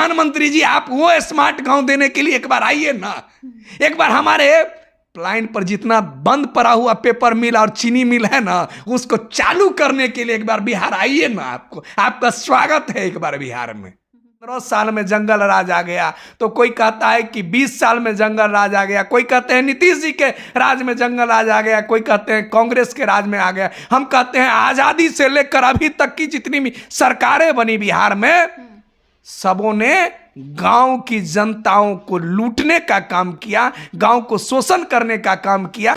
प्रधानमंत्री जी आप वो स्मार्ट गांव देने के लिए एक बार आइए ना। एक बार हमारे लाइन पर जितना बंद पड़ा हुआ पेपर मिल और चीनी मिल है ना, उसको चालू करने के लिए एक बार बिहार आइए ना। आपका स्वागत है एक बार बिहार में। 15 साल में जंगल राज आ गया, तो कोई कहता है कि 20 साल में जंगल राज आ गया, कोई कहते हैं नीतीश जी के राज में जंगल राज आ गया, कोई कहते हैं कांग्रेस के राज में आ गया। हम कहते हैं आजादी से लेकर अभी तक की जितनी भी सरकारें बनी बिहार में, सबों ने गांव की जनताओं को लूटने का काम किया, गांव को शोषण करने का काम किया।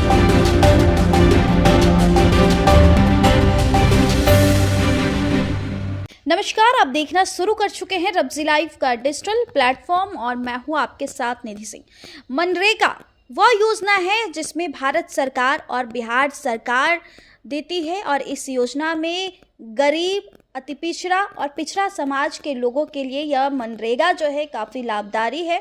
नमस्कार, आप देखना शुरू कर चुके हैं रब्जी लाइव का डिजिटल प्लेटफॉर्म और मैं हूं आपके साथ निधि सिंह। मनरेगा वह योजना है जिसमें भारत सरकार और बिहार सरकार देती है और इस योजना में गरीब, अति पिछड़ा और पिछड़ा समाज के लोगों के लिए यह मनरेगा जो है काफ़ी लाभकारी है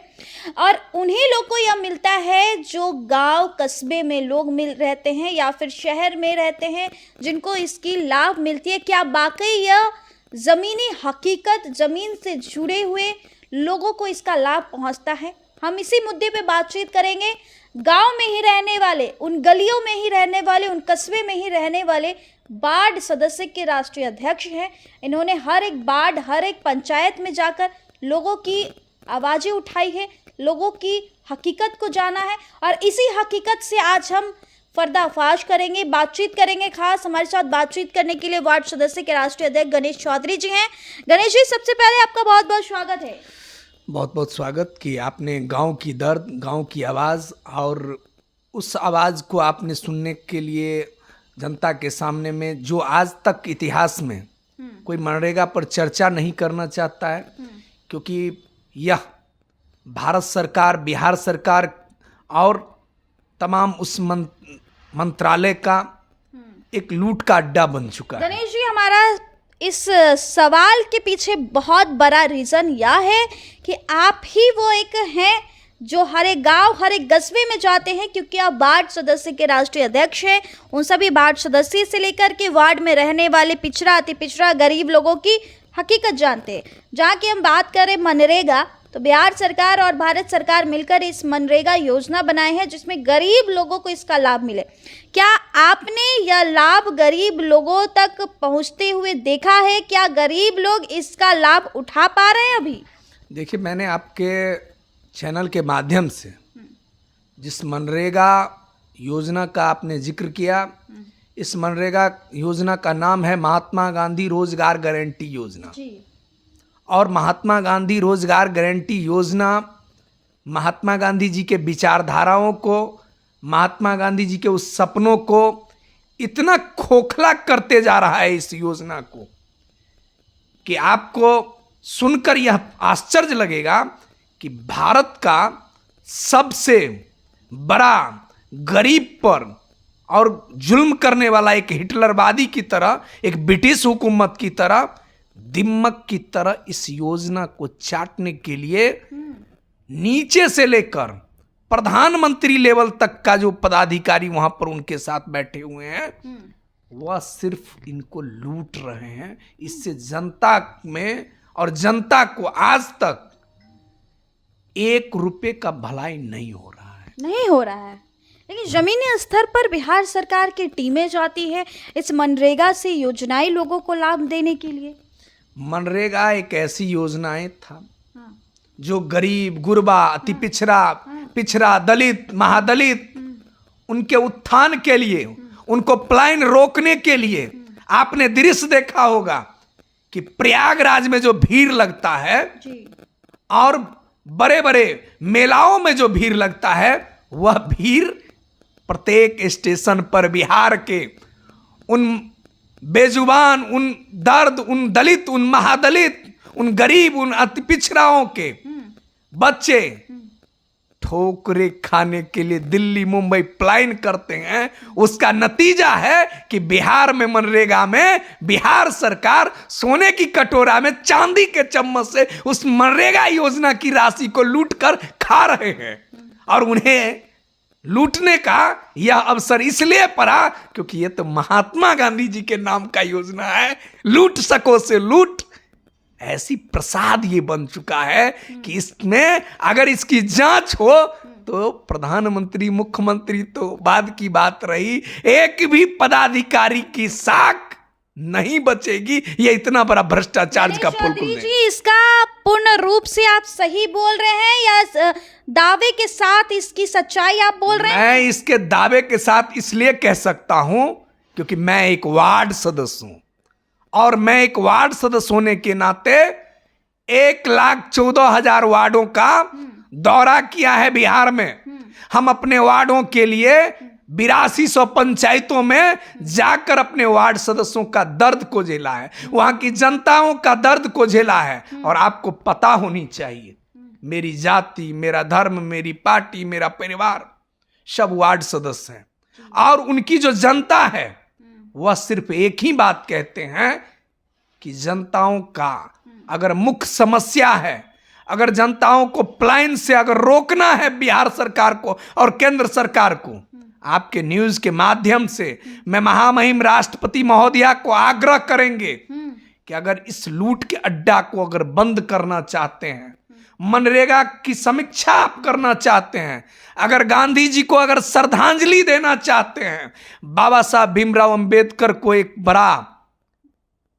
और उन्हीं लोग को यह मिलता है जो गांव कस्बे में लोग रहते हैं या फिर शहर में रहते हैं, जिनको इसकी लाभ मिलती है। क्या वाकई यह ज़मीनी हकीकत, ज़मीन से जुड़े हुए लोगों को इसका लाभ पहुंचता है? हम इसी मुद्दे पे बातचीत करेंगे। गांव में ही रहने वाले, उन गलियों में ही रहने वाले, उन कस्बे में ही रहने वाले वार्ड सदस्य के राष्ट्रीय अध्यक्ष हैं। इन्होंने हर एक वार्ड, हर एक पंचायत में जाकर लोगों की आवाज़ें उठाई है, लोगों की हकीकत को जाना है और इसी हकीकत से आज हम पर्दाफाश करेंगे, बातचीत करेंगे। खास हमारे साथ बातचीत करने के लिए वार्ड सदस्य के राष्ट्रीय अध्यक्ष गणेश चौधरी जी हैं। गणेश जी, सबसे पहले आपका बहुत बहुत स्वागत है। बहुत बहुत स्वागत कि आपने गांव की दर्द, गांव की आवाज़ और उस आवाज़ को आपने सुनने के लिए जनता के सामने में, जो आज तक इतिहास में कोई मनरेगा पर चर्चा नहीं करना चाहता है, क्योंकि यह भारत सरकार, बिहार सरकार और तमाम उस मंत्रालय का एक लूट का अड्डा बन चुका है। गणेश जी, हमारा इस सवाल के पीछे बहुत बड़ा रीज़न यह है कि आप ही वो एक हैं जो हर एक गांव, हर एक कस्बे में जाते हैं, क्योंकि आप वार्ड सदस्य के राष्ट्रीय अध्यक्ष हैं। उन सभी वार्ड सदस्य से लेकर के वार्ड में रहने वाले पिछड़ा, अति पिछड़ा, गरीब लोगों की हकीकत जानते हैं। जहाँ की हम बात करें मनरेगा, तो बिहार सरकार और भारत सरकार मिलकर इस मनरेगा योजना बनाए हैं जिसमें गरीब लोगों को इसका लाभ मिले। क्या आपने यह लाभ गरीब लोगों तक पहुंचते हुए देखा है? क्या गरीब लोग इसका लाभ उठा पा रहे हैं अभी? देखिए, मैंने आपके चैनल के माध्यम से जिस मनरेगा योजना का आपने जिक्र किया, इस मनरेगा योजना का नाम है महात्मा गांधी रोजगार गारंटी योजना। और महात्मा गांधी रोजगार गारंटी योजना महात्मा गांधी जी के विचारधाराओं को, महात्मा गांधी जी के उस सपनों को इतना खोखला करते जा रहा है इस योजना को कि आपको सुनकर यह आश्चर्य लगेगा कि भारत का सबसे बड़ा गरीब पर और जुल्म करने वाला एक हिटलरवादी की तरह, एक ब्रिटिश हुकूमत की तरह, दिम्मक की तरह इस योजना को चाटने के लिए नीचे से लेकर प्रधानमंत्री लेवल तक का जो पदाधिकारी वहां पर उनके साथ बैठे हुए हैं, वह सिर्फ इनको लूट रहे हैं। इससे जनता में और जनता को आज तक 1 रुपए का भलाई नहीं हो रहा है। लेकिन जमीनी स्तर पर बिहार सरकार की टीमें जाती है इस मनरेगा से योजनाएं लोगों को लाभ देने के लिए। मनरेगा एक ऐसी योजनाएं था जो गरीब, गुरबा, अति पिछड़ा, दलित, महादलित, उनके उत्थान के लिए, उनको पलायन रोकने के लिए। आपने दृश्य देखा होगा कि प्रयागराज में जो भीड़ लगता है और बड़े बड़े मेलाओं में जो भीड़ लगता है, वह भीड़ प्रत्येक स्टेशन पर बिहार के उन बेजुबान, उन दर्द, उन दलित, उन महादलित, उन गरीब, उन अति पिछड़ाओं के बच्चे ठोकरे खाने के लिए दिल्ली, मुंबई पलायन करते हैं। उसका नतीजा है कि बिहार में मनरेगा में बिहार सरकार सोने की कटोरा में चांदी के चम्मच से उस मनरेगा योजना की राशि को लूट कर खा रहे हैं। और उन्हें लूटने का यह अवसर इसलिए पड़ा क्योंकि ये तो महात्मा गांधी जी के नाम का योजना है। लूट सको से लूट, ऐसी प्रसाद ये बन चुका है कि इसमें अगर इसकी जांच हो तो प्रधानमंत्री मुख्यमंत्री तो बाद की बात रही, एक भी पदाधिकारी की साख नहीं बचेगी। ये इतना बड़ा भ्रष्टाचार का पुल चौधरी जी, इसका पूर्ण रूप से आप सही बोल रहे हैं या दावे के साथ इसकी सच्चाई आप बोल रहे हैं? मैं इसके दावे के साथ इसलिए कह सकता हूं क्योंकि मैं एक वार्ड सदस्य हूं, और मैं एक वार्ड सदस्य होने के नाते 1,14,000 वार्डों का दौरा किया है बिहार में। हम अपने वार्डों के लिए 8200 पंचायतों में जाकर अपने वार्ड सदस्यों का दर्द को झेला है, वहां की जनताओं का दर्द को झेला है। और आपको पता होनी चाहिए, मेरी जाति, मेरा धर्म, मेरी पार्टी, मेरा परिवार सब वार्ड सदस्य हैं, और उनकी जो जनता है वह सिर्फ एक ही बात कहते हैं कि जनताओं का अगर मुख्य समस्या है, अगर जनताओं को पलायन से अगर रोकना है बिहार सरकार को और केंद्र सरकार को, आपके न्यूज के माध्यम से मैं महामहिम राष्ट्रपति महोदया को आग्रह करेंगे कि अगर इस लूट के अड्डा को अगर बंद करना चाहते हैं, मनरेगा की समीक्षा आप करना चाहते हैं, अगर गांधी जी को अगर श्रद्धांजलि देना चाहते हैं, बाबा साहब भीमराव अंबेडकर को एक बड़ा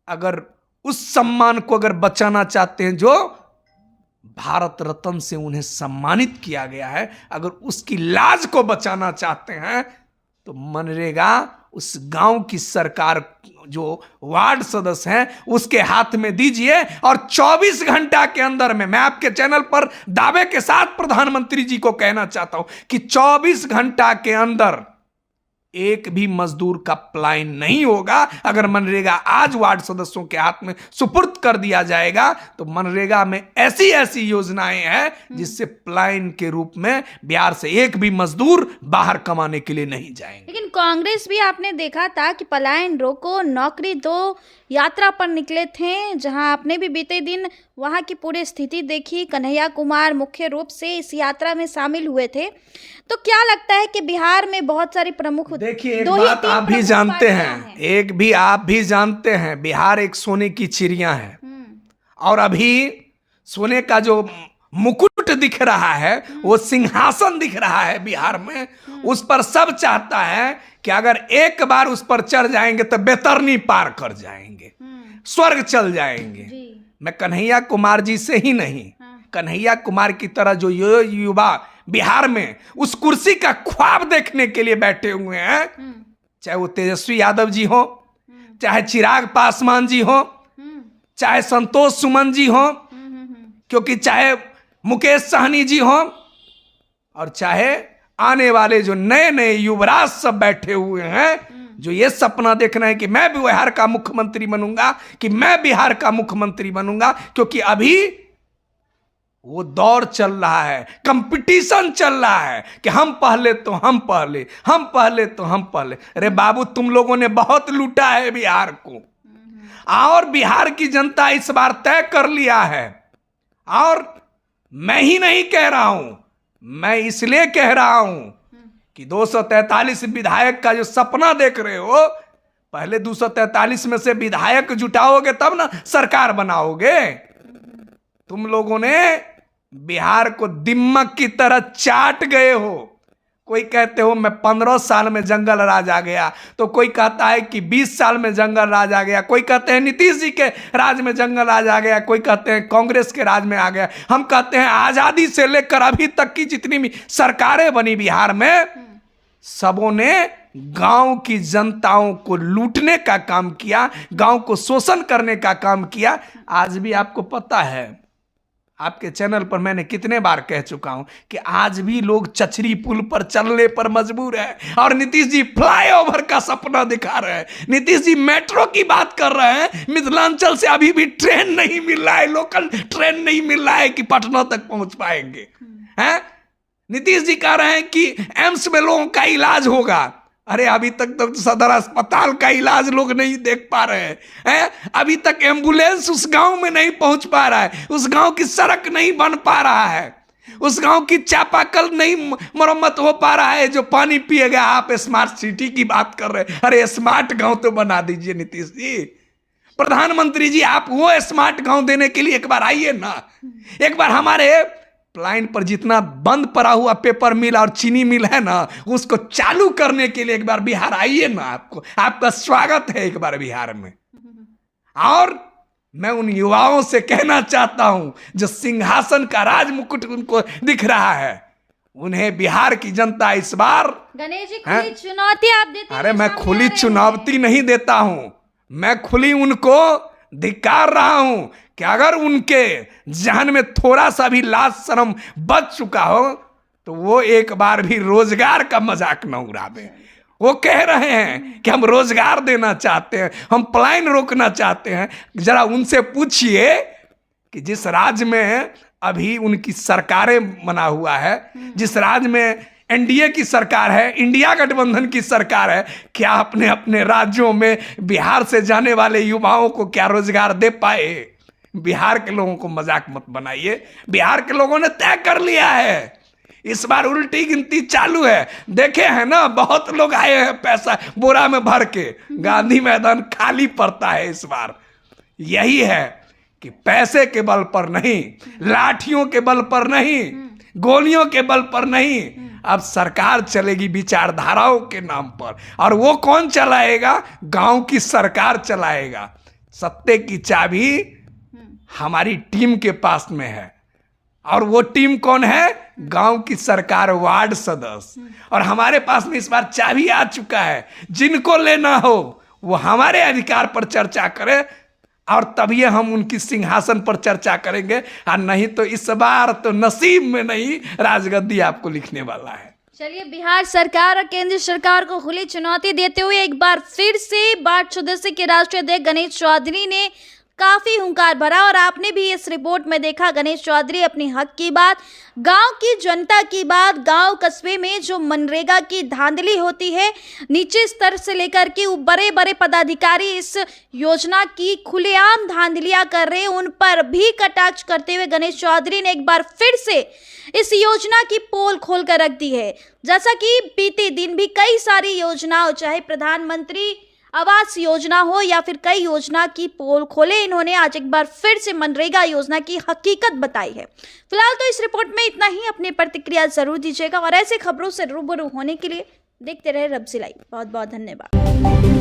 अगर उस सम्मान को अगर बचाना चाहते हैं जो भारत रत्न से उन्हें सम्मानित किया गया है, अगर उसकी लाज को बचाना चाहते हैं तो मनरेगा उस गांव की सरकार जो वार्ड सदस्य हैं उसके हाथ में दीजिए, और 24 घंटा के अंदर में, मैं आपके चैनल पर दावे के साथ प्रधानमंत्री जी को कहना चाहता हूं कि 24 घंटा के अंदर एक भी मजदूर का पलायन नहीं होगा। अगर मनरेगा आज वार्ड सदस्यों के हाथ में सुपुर्द कर दिया जाएगा तो मनरेगा में ऐसी ऐसी योजनाएं हैं जिससे पलायन के रूप में बिहार से एक भी मजदूर बाहर कमाने के लिए नहीं जाएंगे। लेकिन कांग्रेस भी आपने देखा था कि पलायन रोको नौकरी दो यात्रा पर निकले थे, जहां आपने भी बीते दिन वहां की पूरी स्थिति देखी। कन्हैया कुमार मुख्य रूप से इस यात्रा में शामिल हुए थे। तो क्या लगता है कि बिहार में बहुत सारी प्रमुख, देखिए एक बात आप भी जानते हैं, एक भी आप भी जानते हैं, बिहार एक सोने की चिड़िया है, और अभी सोने का जो मुकुट दिख रहा है वो सिंहासन दिख रहा है बिहार में, उस पर सब चाहता है कि अगर एक बार उस पर चढ़ जाएंगे तो बेतरनी पार कर जाएंगे, स्वर्ग चल जाएंगे। मैं कन्हैया कुमार जी से ही नहीं, कन्हैया कुमार की तरह जो युवा बिहार में उस कुर्सी का ख्वाब देखने के लिए बैठे हुए हैं, चाहे वो तेजस्वी यादव जी हो, चाहे चिराग पासवान जी हो, चाहे संतोष सुमन जी हो, क्योंकि चाहे मुकेश सहनी जी हो, और चाहे आने वाले जो नए नए युवराज सब बैठे हुए हैं जो ये सपना देखना है कि मैं भी बिहार का मुख्यमंत्री बनूंगा, कि मैं बिहार का मुख्यमंत्री बनूंगा, क्योंकि अभी वो दौर चल रहा है, कंपटीशन चल रहा है कि हम पहले तो हम पहले, हम पहले तो हम पहले। अरे बाबू, तुम लोगों ने बहुत लूटा है बिहार को, और बिहार की जनता इस बार तय कर लिया है। और मैं ही नहीं कह रहा हूं, मैं इसलिए कह रहा हूं कि 243 विधायक का जो सपना देख रहे हो, पहले 243 में से विधायक जुटाओगे तब ना सरकार बनाओगे। तुम लोगों ने बिहार को दिमक की तरह चाट गए हो। कोई कहते हो मैं 15 साल में जंगल राज आ गया, तो कोई कहता है कि 20 साल में जंगल राज आ गया, कोई कहते हैं नीतीश जी के राज में जंगल राज आ गया, कोई कहते हैं कांग्रेस के राज में आ गया। हम कहते हैं आजादी से लेकर अभी तक की जितनी भी सरकारें बनी बिहार में, सबों ने गांव की जनताओं को लूटने का काम किया, गांव को शोषण करने का काम किया। आज भी आपको पता है, आपके चैनल पर मैंने कितने बार कह चुका हूं कि आज भी लोग चचरी पुल पर चलने पर मजबूर है, और नीतीश जी फ्लाईओवर का सपना दिखा रहे हैं, नीतीश जी मेट्रो की बात कर रहे हैं। मिथिलांचल से अभी भी ट्रेन नहीं मिल रहा है, लोकल ट्रेन नहीं मिल रहा है कि पटना तक पहुंच पाएंगे हैं। नीतीश जी कह रहे हैं कि एम्स में लोगों का इलाज होगा। अरे अभी तक तो सदर अस्पताल का इलाज लोग नहीं देख पा रहे हैं, अभी तक एम्बुलेंस उस गांव में नहीं पहुंच पा रहा है, उस गांव की सड़क नहीं बन पा रहा है, उस गांव की चापाकल नहीं मरम्मत हो पा रहा है जो पानी पिएगा। आप स्मार्ट सिटी की बात कर रहे हैं, अरे स्मार्ट गांव तो बना दीजिए नीतीश जी। प्रधानमंत्री जी, आप वो स्मार्ट गांव देने के लिए एक बार आइए ना। एक बार हमारे प्लाइन पर जितना बंद पड़ा हुआ पेपर मिल और चीनी मिल है ना, उसको चालू करने के लिए एक बार बिहार आइए ना। आपका स्वागत है एक बार बिहार में। और मैं उन युवाओं से कहना चाहता हूं जो सिंहासन का राज मुकुट उनको दिख रहा है, उन्हें बिहार की जनता इस बार गणेश जी खुली चुनौती आप देते हैं। अरे मैं खुली चुनौती नहीं देता हूं, मैं खुली उनको धिक्कार रहा हूं कि अगर उनके जहन में थोड़ा सा भी लाज शर्म बच चुका हो तो वो एक बार भी रोजगार का मजाक न उड़ावे। वो कह रहे हैं कि हम रोजगार देना चाहते हैं, हम पलायन रोकना चाहते हैं। जरा उनसे पूछिए कि जिस राज्य में अभी उनकी सरकारें बना हुआ है, जिस राज्य में एनडीए की सरकार है, इंडिया गठबंधन की सरकार है, क्या अपने अपने राज्यों में बिहार से जाने वाले युवाओं को क्या रोजगार दे पाए? बिहार के लोगों को मजाक मत बनाइए। बिहार के लोगों ने तय कर लिया है, इस बार उल्टी गिनती चालू है। देखे हैं ना, बहुत लोग आए हैं पैसा बोरा में भर के, गांधी मैदान खाली पड़ता है इस बार। यही है कि पैसे के बल पर नहीं, लाठियों के बल पर नहीं, गोलियों के बल पर नहीं, अब सरकार चलेगी विचारधाराओं के नाम पर। और वो कौन चलाएगा? गांव की सरकार चलाएगा। सत्ते की चाबी हमारी टीम के पास में है, और वो टीम कौन है? गांव की सरकार, वार्ड सदस्य। और हमारे पास में इस बार चाबी आ चुका है। जिनको लेना हो वो हमारे अधिकार पर चर्चा करे, और तभी हम उनकी सिंहासन पर चर्चा करेंगे। और नहीं तो इस बार तो नसीब में नहीं, राजगद्दी आपको लिखने वाला है। चलिए, बिहार सरकार और केंद्र सरकार को खुली चुनौती देते हुए एक बार फिर से बाठ सदस्य के राष्ट्रीय अध्यक्ष गणेश चौधरी ने काफी हुंकार भरा। और आपने भी इस रिपोर्ट में देखा, गणेश चौधरी अपनी हक की बात, गांव की जनता की बात, गांव कस्बे में जो मनरेगा की धांधली होती है, नीचे स्तर से लेकर के बड़े बड़े पदाधिकारी इस योजना की खुलेआम धांधलियां कर रहे हैं, उन पर भी कटाक्ष करते हुए गणेश चौधरी ने एक बार फिर से इस योजना की पोल खोल कर रख दी है। जैसा कि बीते दिन भी कई सारी योजनाओं, चाहे प्रधानमंत्री आवास योजना हो या फिर कई योजना की पोल खोले इन्होंने, आज एक बार फिर से मनरेगा योजना की हकीकत बताई है। फिलहाल तो इस रिपोर्ट में इतना ही। अपनी प्रतिक्रिया जरूर दीजिएगा और ऐसे खबरों से रूबरू होने के लिए देखते रहे रब्जी लाइव। बहुत बहुत धन्यवाद।